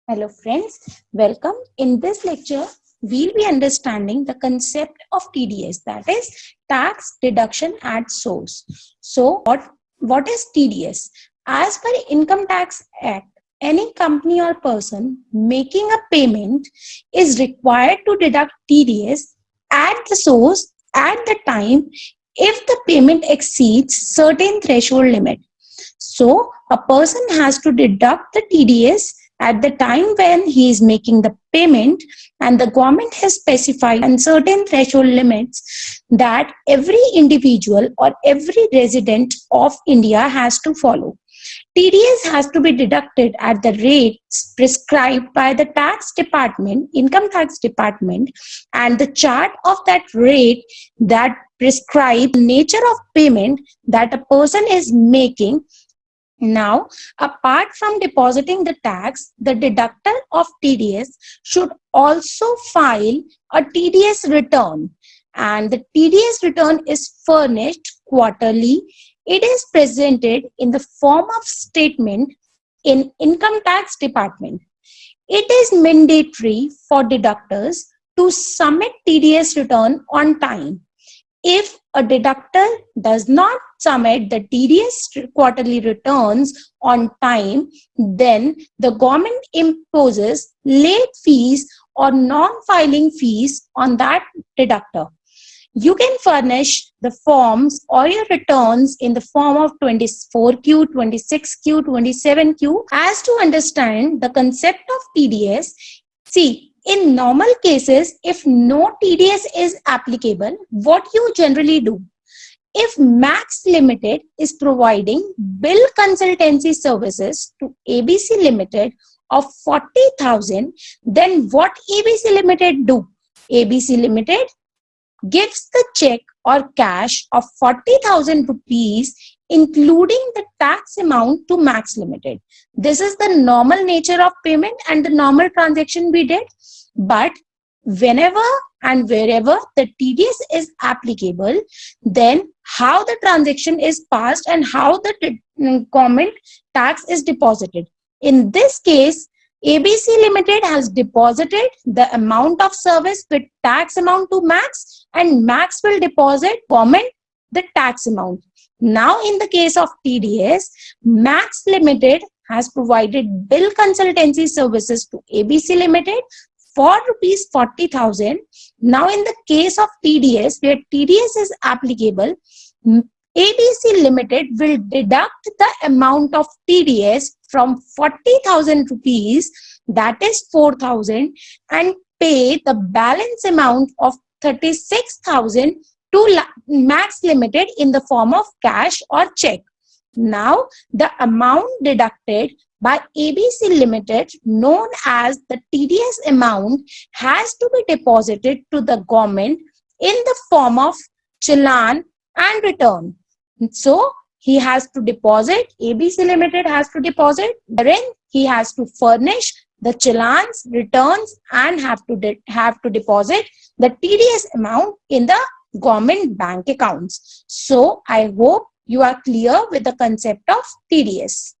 Hello friends, welcome. In this lecture, we'll be understanding the concept of TDS, that is tax deduction at source. So what is TDS? As per Income Tax Act, any company or person making a payment is required to deduct TDS at the source at the time if the payment exceeds certain threshold limit. So a person has to deduct the TDS at the time when he is making the payment, and the government has specified certain threshold limits that every individual or every resident of India has to follow. TDS has to be deducted at the rates prescribed by the tax department, income tax department, and the chart of that rate that prescribes the nature of payment that a person is making. Now, apart from depositing the tax, the deductor of TDS should also file a TDS return, and the TDS return is furnished quarterly. It is presented in the form of statement in Income Tax Department. It is mandatory for deductors to submit TDS return on time. If a deductor does not submit the TDS quarterly returns on time, then the government imposes late fees or non-filing fees on that deductor. You can furnish the forms or your returns in the form of 24Q, 26Q, 27Q. As to understand the concept of TDS, see, in normal cases, if no TDS is applicable, what you generally do? If Max Limited is providing bill consultancy services to ABC Limited of 40,000, then what ABC Limited do? ABC Limited gives the check or cash of 40,000 rupees, including the tax amount, to Max Limited. This is the normal nature of payment and the normal transaction we did. But whenever and wherever the TDS is applicable, then how the transaction is passed and how the government tax is deposited. In this case, ABC Limited has deposited the amount of service with tax amount to Max, and Max will deposit government the tax amount. Now, in the case of TDS, Max Limited has provided bill consultancy services to ABC Limited for rupees 40,000. Now, in the case of TDS, where TDS is applicable, ABC Limited will deduct the amount of TDS from 40,000 rupees, that is 4,000, and pay the balance amount of 36,000 to Max Limited in the form of cash or check. Now, the amount deducted by ABC Limited, known as the TDS amount, has to be deposited to the government in the form of challan and return. So, he has to deposit, ABC Limited has to deposit, wherein he has to furnish the challans, returns, and have to deposit the TDS amount in the government bank accounts. So, I hope you are clear with the concept of TDS.